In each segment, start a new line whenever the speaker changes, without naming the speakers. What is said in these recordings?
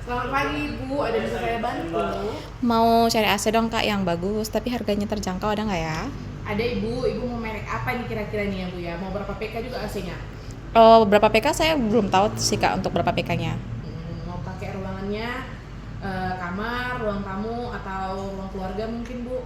Selamat pagi Bu, ada bisa saya bantu?
Mau cari AC dong Kak yang bagus, tapi harganya terjangkau, ada nggak ya?
Ada Ibu mau merek apa nih kira-kira nih ya Bu ya? Mau berapa PK juga AC-nya?
Oh, berapa PK saya belum tahu sih Kak untuk berapa PK-nya.
Mau pakai ruangannya kamar, ruang tamu atau ruang keluarga mungkin Bu?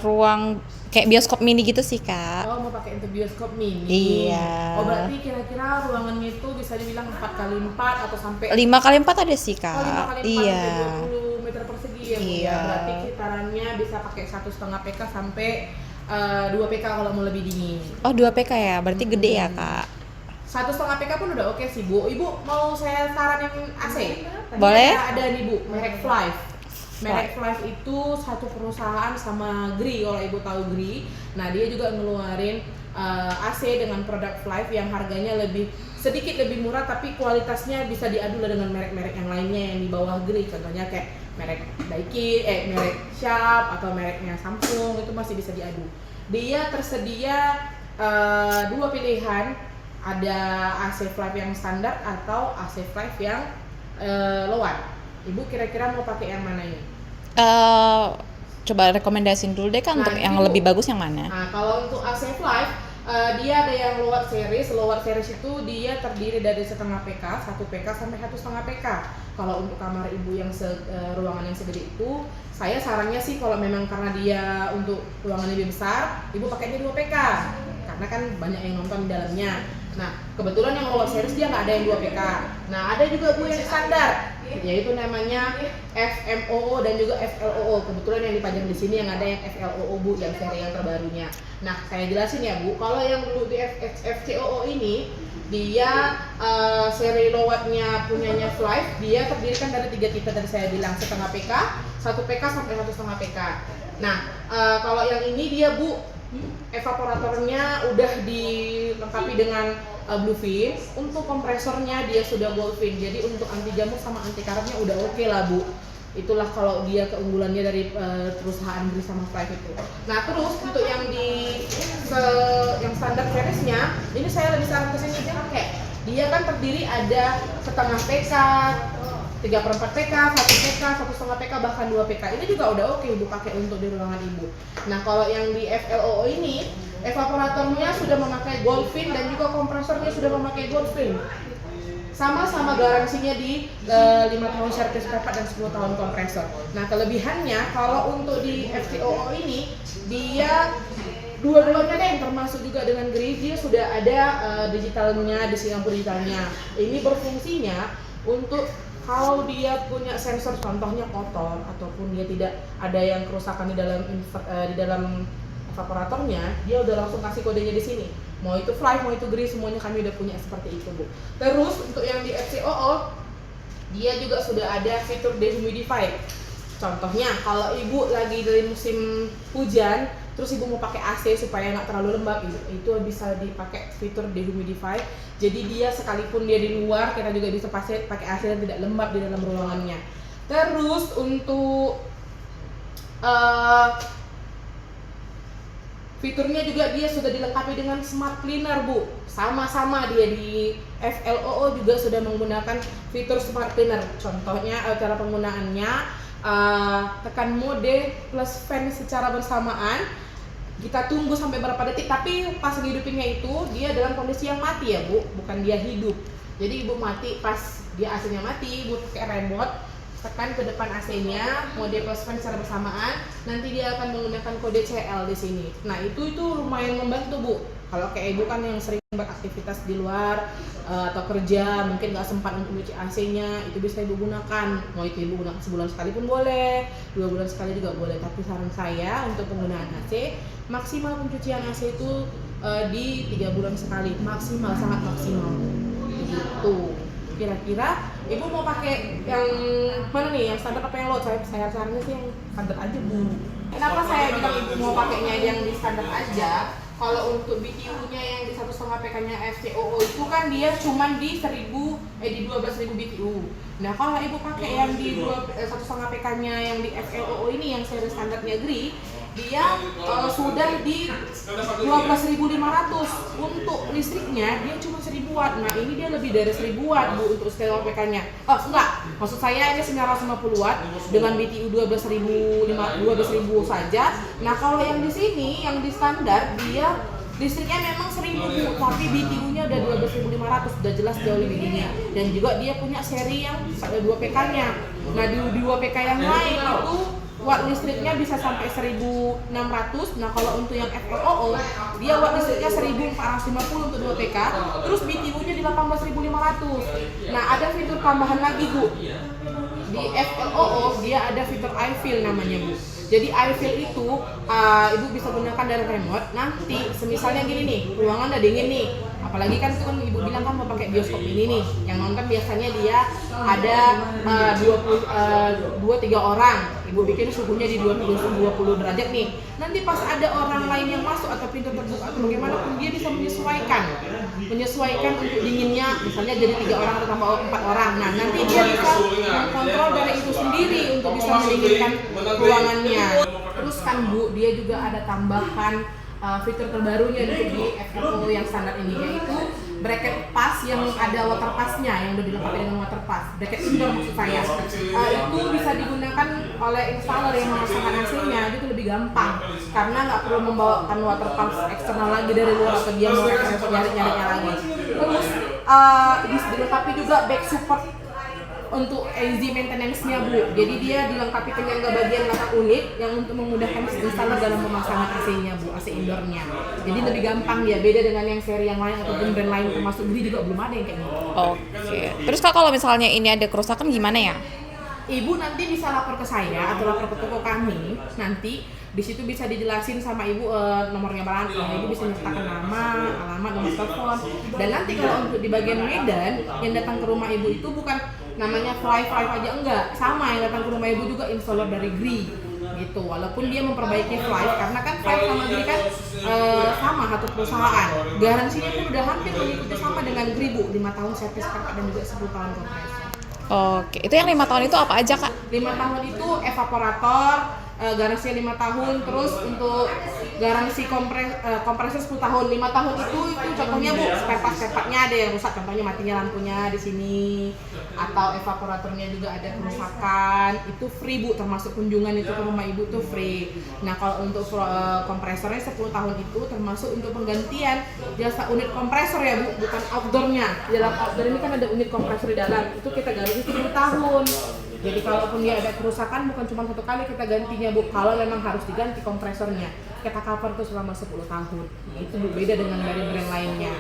Ruang kayak bioskop mini gitu sih Kak.
Oh mau pakai untuk bioskop mini.
Iya.
Oh berarti kira-kira ruangannya itu bisa dibilang 4x4 atau sampai
5x4 ada sih
5
Kak.
kali 4
Iya.
sampai 20 meter persegi ya Bu ya.
Iya.
Berarti kitarannya bisa pakai 1,5 PK sampai 2 PK kalau mau lebih dingin.
Oh, 2 PK ya, berarti gede ya Kak.
1,5 PK pun udah oke sih Bu. Ibu mau saya saranin AC? Tadi
Boleh?
ada nih Bu, merek Flive. Merek Flive itu satu perusahaan sama Gree, kalau Ibu tahu Gree. Nah dia juga ngeluarin AC dengan produk Flive yang harganya sedikit lebih murah, tapi kualitasnya bisa diadu lah dengan merek-merek yang lainnya yang di bawah Gree. Contohnya kayak merek Daikin, merek Sharp atau mereknya Samsung itu masih bisa diadu. Dia tersedia dua pilihan, ada AC Flive yang standar atau AC Flive yang low-watt. Ibu kira-kira mau pakai yang mana ini?
Eh, Coba rekomendasiin dulu deh Kak untuk yang
Bu,
lebih bagus yang mana?
Nah, kalau untuk AC Flive, dia ada yang low-watt series. Low-watt series itu dia terdiri dari 1,5 PK, 1 PK sampai 1,5 PK. Kalau untuk kamar ibu yang ruangan yang segede itu, saya sarannya sih kalau memang karena dia untuk ruangan lebih besar, ibu pakainya 2 PK. Karena kan banyak yang nonton di dalamnya. Nah, kebetulan yang low series dia nggak ada yang 2 PK. Nah, ada juga Bu yang standar, yaitu namanya FMOO dan juga FLOO. Kebetulan yang dipajang di sini yang ada yang FLOO Bu, yang seri yang terbarunya. Nah, saya jelasin ya Bu, kalau yang dulu di FCOO ini dia seri low wattnya punyanya Flive, dia terdirikan dari 3 tipe tadi saya bilang, 1,5 PK, 1 PK sampai 1,5 PK. Nah, kalau yang ini dia Bu, evaporatornya udah dilengkapi dengan Bluefin. Untuk kompresornya dia sudah Goldfin. Jadi untuk anti jamur sama anti karatnya udah oke lah Bu. Itulah kalau dia keunggulannya dari perusahaan Gree sama Flive itu. Nah terus untuk yang yang standar seriesnya, ini saya lebih saran kesini aja pakai. Dia kan terdiri ada 1,5 PK, 3/4 PK, 1 PK, 1,5 PK, bahkan 2 PK. Ini juga udah oke Ibu pakai untuk di ruangan Ibu. Nah kalau yang di FLOO ini, evaporatornya sudah memakai Goldfin dan juga kompresornya sudah memakai Goldfin. Sama-sama garansinya di 5 tahun servis papat dan 10 tahun kompresor. Nah kelebihannya kalau untuk di FCOO ini, dia dua-duanya deh, termasuk juga dengan Gree, dia sudah ada digitalnya, di lampu digitalnya. Ini berfungsinya untuk kalau dia punya sensor, contohnya kotor ataupun dia tidak ada yang kerusakan di dalam evaporatornya, dia udah langsung kasih kodenya di sini. Mau itu Flive, mau itu Gree, semuanya kami udah punya seperti itu Bu. Terus untuk yang di FCOO, dia juga sudah ada fitur dehumidify. Contohnya kalau ibu lagi dari musim hujan, terus ibu mau pakai AC supaya nggak terlalu lembab, itu bisa dipakai fitur dehumidify. Jadi dia sekalipun dia di luar, kita juga bisa pakai AC dan tidak lembab di dalam ruangannya. Terus untuk fiturnya juga dia sudah dilengkapi dengan smart cleaner Bu. Sama-sama dia di FLOO juga sudah menggunakan fitur smart cleaner. Contohnya cara penggunaannya, tekan mode plus fan secara bersamaan. Kita tunggu sampai berapa detik, tapi pas ngehidupinnya itu dia dalam kondisi yang mati ya Bu, bukan dia hidup. Jadi ibu mati pas dia AC-nya mati, ibu pakai remote, tekan ke depan AC-nya, mode plus fan secara bersamaan, nanti dia akan menggunakan kode CL di sini. Nah itu lumayan membantu Bu. Kalau kayak ibu kan yang sering beraktivitas di luar atau kerja, mungkin nggak sempat untuk nyuci AC-nya, itu bisa ibu gunakan. Mau itu ibu gunakan sebulan sekali pun boleh, 2 bulan sekali juga boleh. Tapi saran saya untuk penggunaan AC, maksimal pencucian AC itu di 3 bulan sekali, maksimal, sangat maksimal. Begitu. Kira-kira ibu mau pakai yang mana nih, yang standar apa yang low? Saya sarannya sih yang standar aja Bu. Kenapa saya bilang ibu mau pakainya yang di standar aja? Kalau untuk BTU-nya yang di 1,5 PK-nya FCOO itu kan dia cuma di 12.000 BTU. Nah kalau ibu pakai yang di 1,5 PK-nya yang di FLOO ini yang seri standarnya Gree, dia sudah di 12.500. Untuk listriknya dia cuma 1.500 1000 watt. Nah ini dia lebih dari 1000 watt Bu untuk setel APK-nya. Oh enggak, maksud saya ini 950 watt dengan BTU 12.000 saja. Nah kalau yang di sini, yang di standar dia listriknya memang 1000 Bu, tapi BTU-nya udah 12.500, udah jelas jauh lebih tinggi. Dan juga dia punya seri yang 2 PK-nya. Nah di 2 PK yang lain itu watt listriknya bisa sampai 1600. Nah kalau untuk yang FLOO dia watt listriknya 1450 untuk 2 PK, terus BTU-nya di 18.500. Nah ada fitur tambahan lagi Bu, di FLOO dia ada fitur iFeel namanya Bu. Jadi iFeel itu ibu bisa gunakan dari remote. Nanti semisalnya gini nih, ruangan udah dingin nih, apalagi kan itu kan ibu bilang kan mau pakai bioskop ini nih, yang nonton biasanya dia ada 2-3 orang. Ibu bikin suhunya di 20 derajat nih. Nanti pas ada orang lain yang masuk atau pintu terbuka atau bagaimanapun, dia bisa menyesuaikan untuk dinginnya, misalnya jadi 3 orang atau tambah 4 orang. Nah nanti dia bisa mengkontrol dari itu sendiri untuk bisa mendinginkan ruangannya. Terus kan Bu, dia juga ada tambahan fitur terbarunya di FLO yang standar ini, yaitu bracket pass yang ada water pass-nya, yang udah dilengkapi dengan water pass, bracket indoor maksud saya. Itu bisa digunakan oleh installer yang memasangkan AC-nya, itu lebih gampang karena nggak perlu membawakan water pass eksternal lagi dari luar atau dia mau nyari-nyarinya lagi. Terus dilengkapi juga back support untuk easy maintenance-nya Bu. Jadi dia dilengkapi penyangga bagian belakang unit yang untuk memudahkan installer dalam pemasangan AC-nya Bu, AC indoor-nya. Jadi lebih gampang ya, beda dengan yang seri yang lain ataupun brand lain, termasuk beli juga belum ada yang kayak gitu.
Oke. Terus Kak kalau misalnya ini ada kerusakan gimana ya?
Ibu nanti bisa lapor ke saya atau lapor ke toko kami. Nanti di situ bisa dijelasin sama ibu nomornya berapa. Ibu bisa nyertakan nama, alamat, nomor telepon. Dan nanti kalau untuk di bagian Medan yang datang ke rumah ibu itu bukan namanya Fly aja, enggak, sama yang datang ke rumah ibu juga installer dari GRI gitu. Walaupun dia memperbaiki Fly, karena kan Fly sama GRI kan sama satu perusahaan. Garansinya pun udah hampir mengikuti sama dengan GRI Bu, 5 tahun servis kakak dan juga 10 tahun kompresor.
Oke, itu yang 5 tahun itu apa aja Kak?
5 tahun itu evaporator, garansinya 5 tahun, terus untuk garansi kompresor 10 tahun. 5 tahun itu contohnya Bu, spare part-nya ada yang rusak, contohnya matinya lampunya di sini, atau evaporatornya juga ada kerusakan, itu free Bu, termasuk kunjungan itu ke rumah ibu itu free. Nah kalau untuk kompresornya 10 tahun itu termasuk untuk penggantian jasa unit kompresor ya Bu, bukan outdoornya. Di dalam outdoor ini kan ada unit kompresor di dalam, itu kita garansi 10 tahun. Jadi kalaupun dia ada kerusakan bukan cuma 1 kali kita gantinya Bu, kalau memang harus diganti kompresornya kita cover tuh selama 10 tahun. Itu berbeda dengan dari brand lainnya.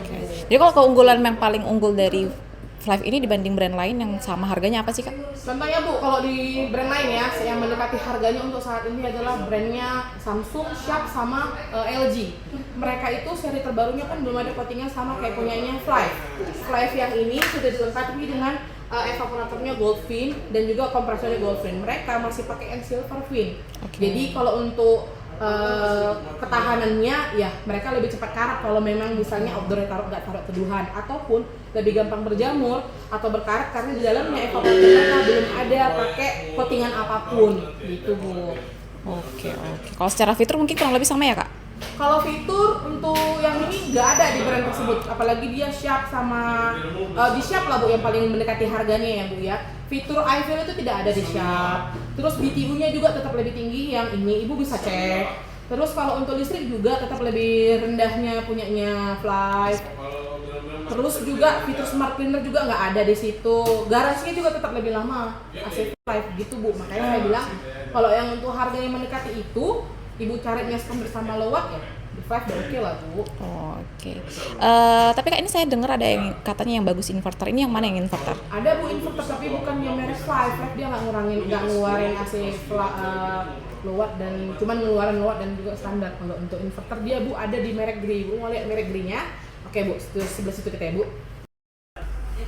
Okay. Jadi kalau keunggulan yang paling unggul dari Flive ini dibanding brand lain yang sama harganya apa sih Kak?
Contohnya Bu, kalau di brand lain ya, yang mendekati harganya untuk saat ini adalah brandnya Samsung, Sharp, sama LG. Mereka itu seri terbarunya kan belum ada coatingnya sama kayak punyanya Flive. Flive yang ini sudah dilengkapi dengan evaporatornya Goldfin dan juga kompresornya Goldfin. Mereka masih pakai Silver Fin. Okay. Jadi kalau untuk ketahanannya ya mereka lebih cepat karat kalau memang misalnya outdoor nggak taruh teduhan, ataupun lebih gampang berjamur atau berkarat karena di dalamnya evaporatornya belum ada pakai coatingan apapun gitu Bu.
Oke. Kalau secara fitur mungkin kurang lebih sama ya Kak?
Kalau fitur untuk yang ini nggak ada di brand tersebut, apalagi dia Sharp sama di Sharp lah Bu yang paling mendekati harganya ya Bu ya. Fitur iFeel itu tidak ada di Sharp. Terus BTU-nya juga tetap lebih tinggi yang ini, ibu bisa cek. Terus kalau untuk listrik juga tetap lebih rendahnya punyanya Fly. Terus juga fitur smart cleaner juga nggak ada di situ. Garansinya juga tetap lebih lama AC Fly gitu Bu. Makanya saya bilang kalau yang untuk harga yang mendekati itu, ibu carinya bersama low watt ya, di Flive udah oke lah Bu.
Oke. Tapi Kak ini saya dengar ada yang katanya yang bagus inverter. Ini yang mana yang inverter?
Ada Bu inverter tapi bukan yang merek Flive. Flive dia nggak ngeluarin AC low watt dan cuman ngeluarin low watt dan juga standar. Kalau untuk inverter dia Bu ada di merek GRI. Bu mau lihat merek GRI-nya? Oke Bu, sebelah situ kita ya Bu.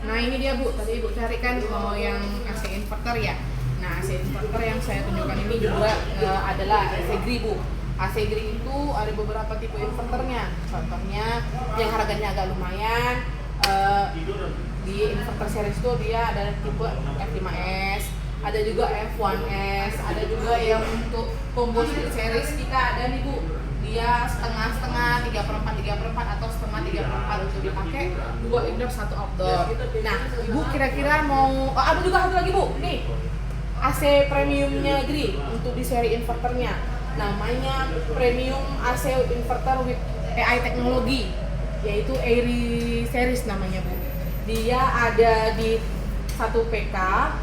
Nah ini dia Bu, tadi Ibu carikan yang AC inverter ya. Nah, AC inverter yang saya tunjukkan ini juga adalah AC GRI Bu. AC GRI itu ada beberapa tipe inverternya. Contohnya yang harganya agak lumayan, di inverter series itu dia ada tipe F5S, ada juga F1S, ada juga yang untuk combo split series kita ada nih Bu. dia setengah-setengah 3/4 atau setengah 3/4 untuk dipakai, 2 indoor 1 outdoor. Nah ibu kira-kira mau ada juga satu lagi bu nih, AC premiumnya Gree untuk di seri inverternya, namanya premium AC inverter with AI teknologi, yaitu Airy series namanya bu. Dia ada di 1 PK,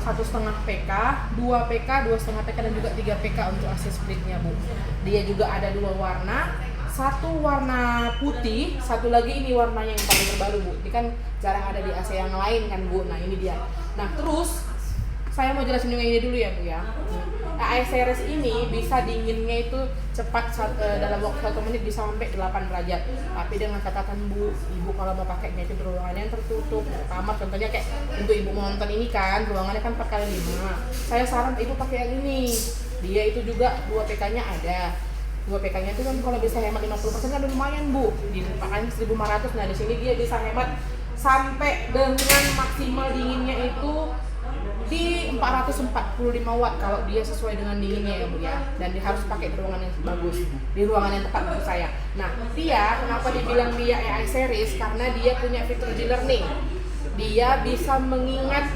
1,5 PK, 2 PK, 2,5 PK dan juga 3 PK untuk AC splitnya bu. Dia juga ada 2 warna, satu warna putih, satu lagi ini warnanya yang paling terbaru bu. Ini kan jarang ada di AC yang lain kan bu. Nah ini dia. Nah terus saya mau jelasin juga ini dulu ya bu ya. AC series ini bisa dinginnya itu cepat dalam waktu 1 menit bisa sampai 8 derajat. Tapi dengan catatan bu, ibu kalau mau pakainya itu ruangan yang tertutup, kamar contohnya kayak untuk ibu mau nonton ini kan, ruangannya kan 4x5. Saya saran ibu pakai yang ini. Dia itu juga 2 PK-nya ada. 2 PK-nya itu kan kalau bisa hemat 50% kan lumayan bu. Di pakaian 1.500. Nah di sini dia bisa hemat sampai dengan maksimal dinginnya itu di 445 watt kalau dia sesuai dengan dinginnya ya bu ya, dan dia harus pakai di ruangan yang bagus, di ruangan yang tepat menurut saya. Nah dia kenapa dibilang dia AI series, karena dia punya fitur G-learning. Dia bisa mengingat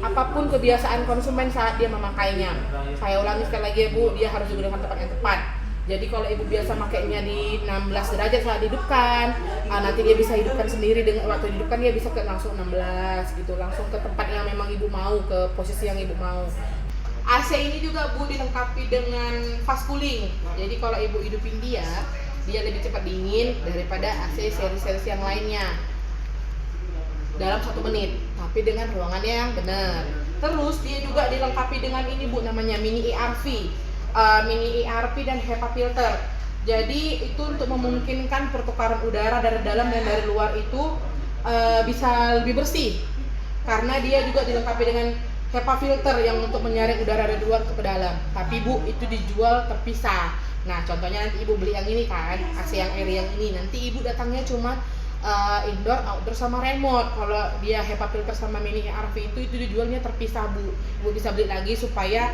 apapun kebiasaan konsumen saat dia memakainya. Saya ulangi sekali lagi ya bu, dia harus digunakan tempat yang tepat. Jadi kalau ibu biasa makainya di 16 derajat saat dihidupkan, nanti dia bisa hidupkan sendiri dengan waktu dihidupkan dia bisa ke langsung 16 gitu, langsung ke tempat yang memang ibu mau, ke posisi yang ibu mau. AC ini juga bu dilengkapi dengan fast cooling. Jadi kalau ibu hidupin dia lebih cepat dingin daripada AC seri-seri yang lainnya dalam 1 menit, tapi dengan ruangannya yang benar. Terus dia juga dilengkapi dengan ini bu, namanya mini ERP dan HEPA filter. Jadi itu untuk memungkinkan pertukaran udara dari dalam dan dari luar itu bisa lebih bersih, karena dia juga dilengkapi dengan HEPA filter yang untuk menyaring udara dari luar ke dalam. Tapi bu itu dijual terpisah. Nah contohnya nanti ibu beli yang ini kan, AC yang Airy yang ini, nanti ibu datangnya cuma indoor, outdoor sama remote. Kalau dia HEPA filter sama mini ERP itu dijualnya terpisah bu. Ibu bisa beli lagi supaya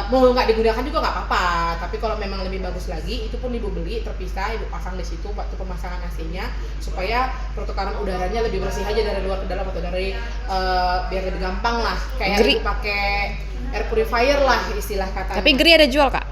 mau nggak digunakan juga nggak apa-apa, tapi kalau memang lebih bagus lagi itu pun ibu beli terpisah, ibu pasang di situ waktu pemasangan AC-nya supaya pertukaran udaranya lebih bersih aja dari luar ke dalam, atau dari biar lebih gampang lah, kayak ibu pakai air purifier lah istilah katanya.
Tapi Gree ada jual kak?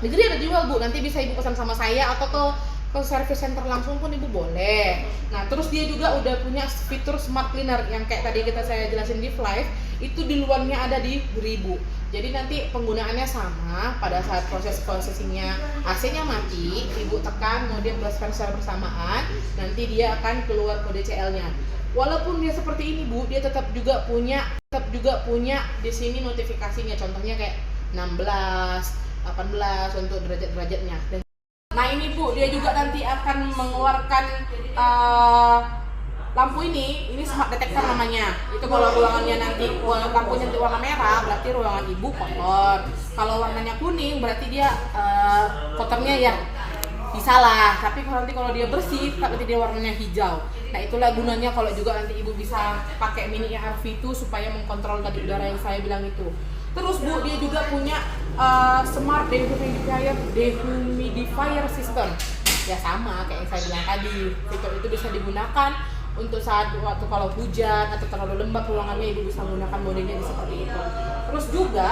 Di Gree ada jual bu, nanti bisa ibu pesan sama saya atau ke service center langsung pun ibu boleh. Nah terus dia juga udah punya fitur smart cleaner yang kayak tadi saya jelasin di Flive, itu di luarnya ada di Gree bu. Jadi nanti penggunaannya sama, pada saat proses processingnya AC-nya mati, ibu tekan mode belaskan secara bersamaan, nanti dia akan keluar kode CL-nya. Walaupun dia seperti ini bu, dia tetap juga punya di sini notifikasinya, contohnya kayak 16, 18 untuk derajat-derajatnya. Nah ini bu, dia juga nanti akan mengeluarkan lampu ini smart detector namanya. Itu kalau ruangannya nanti lampunya nanti warna merah, berarti ruangan ibu kotor. Kalau warnanya kuning, berarti dia kotornya ya bisa lah. Tapi kalau dia bersih, berarti dia warnanya hijau. Nah itulah gunanya kalau juga nanti ibu bisa pakai mini ERV itu supaya mengkontrol tadi udara yang saya bilang itu. Terus bu, dia juga punya smart dehumidifier system. Ya sama kayak yang saya bilang tadi, fitur itu bisa digunakan untuk saat waktu kalau hujan atau terlalu lembab ruangannya, ibu bisa menggunakan modenya seperti itu. Terus juga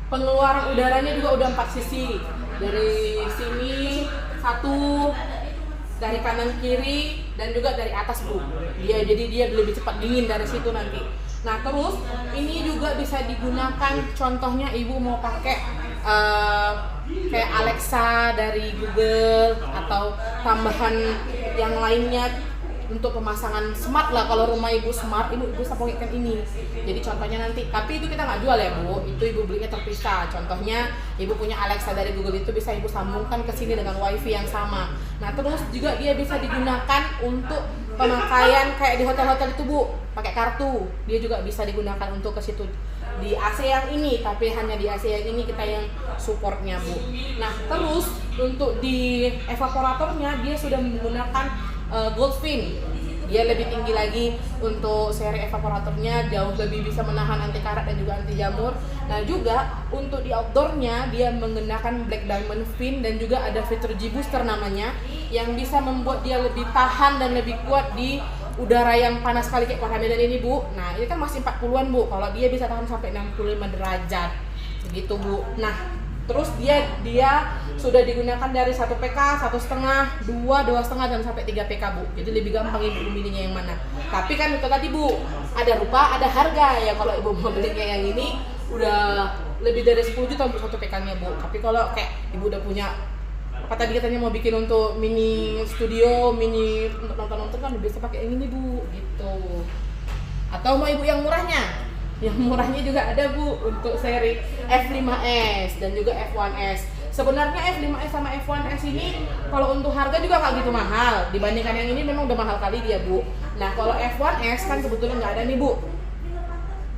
pengeluaran udaranya juga udah 4 sisi. Dari sini 1, dari kanan kiri, dan juga dari atas bu. Jadi dia lebih cepat dingin dari situ nanti. Nah terus ini juga bisa digunakan, contohnya ibu mau pakai kayak Alexa dari Google atau tambahan yang lainnya untuk pemasangan smart lah. Kalau rumah ibu smart, ibu bisa pakaikan ini. Jadi contohnya nanti, tapi itu kita nggak jual ya bu, itu ibu belinya terpisah. Contohnya ibu punya Alexa dari Google, itu bisa ibu sambungkan ke sini dengan wifi yang sama. Nah terus juga dia bisa digunakan untuk pemakaian kayak di hotel-hotel itu bu, pakai kartu. Dia juga bisa digunakan untuk ke situ di AC yang ini, tapi hanya di AC yang ini kita yang supportnya bu. Nah terus untuk di evaporatornya dia sudah menggunakan Goldfin. Dia lebih tinggi lagi untuk seri evaporatornya, jauh lebih bisa menahan anti karat dan juga anti jamur. Nah juga untuk di outdoornya dia menggunakan black diamond fin dan juga ada fitur G booster namanya yang bisa membuat dia lebih tahan dan lebih kuat di udara yang panas sekali kayak Kota Medan ini Bu. Nah ini kan masih 40-an Bu, kalau dia bisa tahan sampai 65 derajat begitu Bu. Nah terus dia sudah digunakan dari 1 PK, 1,5, 2, 2,5 dan sampai 3 PK Bu. Jadi lebih gampang ibu memilihnya yang mana. Tapi kan itu tadi Bu, ada rupa, ada harga ya. Kalau ibu mau belinya yang ini udah lebih dari 10 juta untuk 1 PK-nya Bu. Tapi kalau kayak ibu udah punya apa tadi katanya mau bikin untuk mini studio, mini untuk nonton-nonton kan bisa pakai yang ini Bu gitu. Atau mau ibu yang murahnya? Yang murahnya juga ada Bu untuk seri F5S dan juga F1S. Sebenarnya F5S sama F1S ini kalau untuk harga juga nggak gitu mahal dibandingkan yang ini, memang udah mahal kali dia Bu. Nah kalau F1S kan kebetulan nggak ada nih Bu,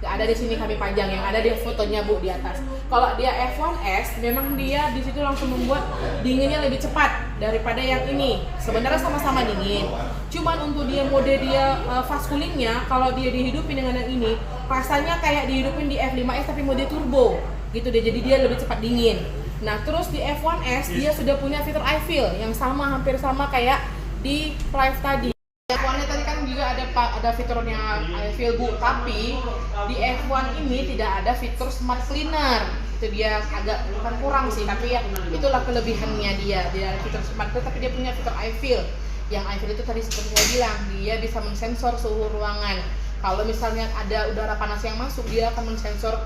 nggak ada di sini kami panjang, yang ada di fotonya Bu di atas. Kalau dia F1S memang dia di situ langsung membuat dinginnya lebih cepat daripada yang ini. Sebenarnya sama-sama dingin, cuman untuk dia mode dia fast coolingnya, kalau dia dihidupin dengan yang ini rasanya kayak dihidupin di F5S tapi mode turbo gitu deh, jadi dia lebih cepat dingin. Nah terus di F1S dia sudah punya fitur iFeel yang sama, hampir sama kayak di Live tadi. F1 tadi kan juga ada fiturnya iFeel Bu, tapi di F1 ini tidak ada fitur smart cleaner. Itu dia agak bukan kurang sih, tapi ya itulah kelebihannya dia fitur smart cleaner, tapi dia punya fitur iFeel. Yang iFeel itu tadi seperti saya bilang, dia bisa mensensor suhu ruangan. Kalau misalnya ada udara panas yang masuk, dia akan mensensor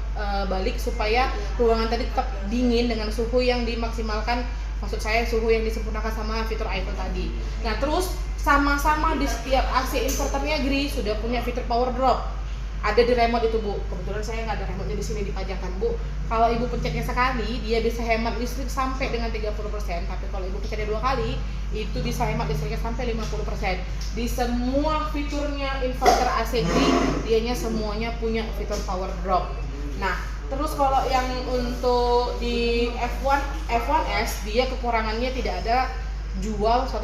balik supaya ruangan tadi tetap dingin dengan suhu yang dimaksimalkan. Maksud saya suhu yang disempurnakan sama fitur iFeel tadi. Nah terus sama-sama di setiap AC inverternya Gri sudah punya fitur power drop. Ada di remote itu Bu. Kebetulan saya nggak ada remote-nya di sini dipajangkan Bu. Kalau ibu pencetnya sekali, dia bisa hemat listrik sampai dengan 30%. Tapi kalau ibu pencetnya 2 kali, itu bisa hemat listriknya sampai 50%. Di semua fiturnya inverter AC Gri, dianya semuanya punya fitur power drop. Nah, terus kalau yang untuk di F1S, dia kekurangannya tidak ada jual 2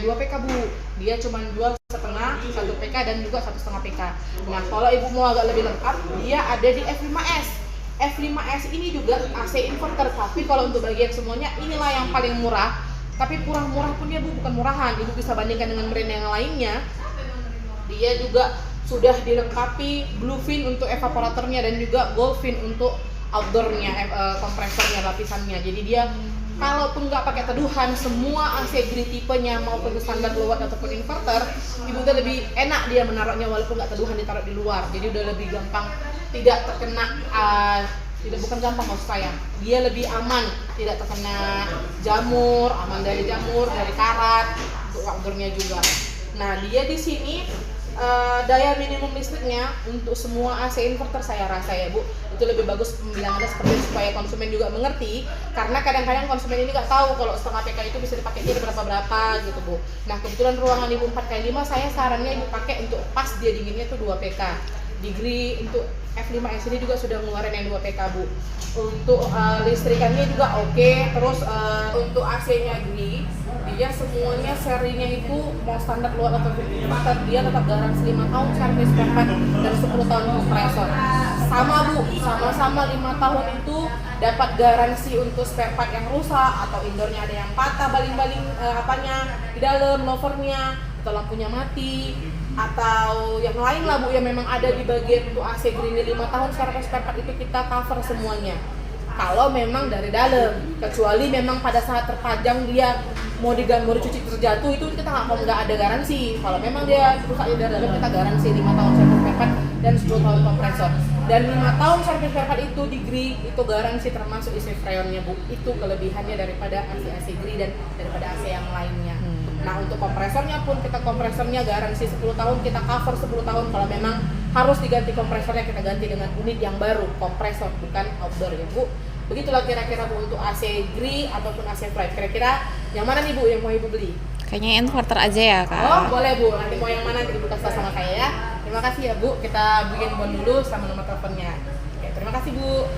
PK Bu, dia cuma jual 1,5 PK dan juga 1,5 PK. Nah kalau ibu mau agak lebih lengkap, dia ada di F5S. F5S ini juga AC inverter, tapi kalau untuk bagian semuanya inilah yang paling murah. Tapi murah pun dia Bu, bukan murahan, ibu bisa bandingkan dengan brand yang lainnya. Dia juga sudah dilengkapi blue fin untuk evaporatornya dan juga gold fin untuk outdoornya, kompresornya, lapisannya. Jadi dia kalaupun nggak pakai teduhan, semua AC Gri tipenya maupun standar low watt ataupun inverter, ibu udah lebih enak dia menaruhnya walaupun nggak teduhan ditaruh di luar. Jadi udah lebih gampang, tidak terkena bukan gampang maksud saya, dia lebih aman, tidak terkena jamur, aman dari jamur, dari karat, untuk outdoornya juga. Nah dia di sini daya minimum listriknya untuk semua AC inverter saya rasa ya Bu, itu lebih bagus pembilangannya seperti itu supaya konsumen juga mengerti, karena kadang-kadang konsumen ini nggak tahu kalau 1,5 PK itu bisa dipakai dia berapa gitu Bu. Nah kebetulan ruangan ibu 4x5, saya sarannya ibu pakai untuk pas dia dinginnya tuh 2 PK. Degree untuk F5S ini juga sudah ngeluarin yang 2 PK Bu. Untuk listrikannya juga oke. Terus untuk AC-nya Gri, dia semuanya serinya itu mau standar luar atau inverter, dia tetap garansi 5 tahun service spare part dan 10 tahun kompresor. Sama Bu, sama-sama 5 tahun itu dapat garansi untuk spare part yang rusak atau indoornya ada yang patah, baling-baling di dalam lovernya atau lampunya mati atau yang lain lah Bu yang memang ada di bagian untuk AC Gri ini 5 tahun service spare part itu kita cover semuanya. Kalau memang dari dalam, kecuali memang pada saat terpajang dia mau dicuci terjatuh, itu kita nggak ada garansi. Kalau memang dia rusaknya dari dalam, kita garansi 5 tahun service spare part dan 10 tahun kompresor. Dan 5 tahun service spare part itu di Gri itu garansi termasuk isi freonnya Bu. Itu kelebihannya daripada AC Gri dan daripada AC yang lainnya. Nah untuk kompresornya pun kita kompresornya garansi 10 tahun, kita cover 10 tahun. Kalau memang harus diganti kompresornya, kita ganti dengan unit yang baru, kompresor bukan outdoor ya Bu. Begitulah kira-kira Bu untuk AC Gri ataupun AC Flight. Kira-kira yang mana nih Bu yang mau ibu beli?
Kayaknya inverter aja ya Kak.
Oh boleh Bu, nanti mau yang mana nanti ibu kasih sama saya ya. Terima kasih ya Bu, kita bikin bon dulu sama nomor teleponnya. Oke, terima kasih Bu.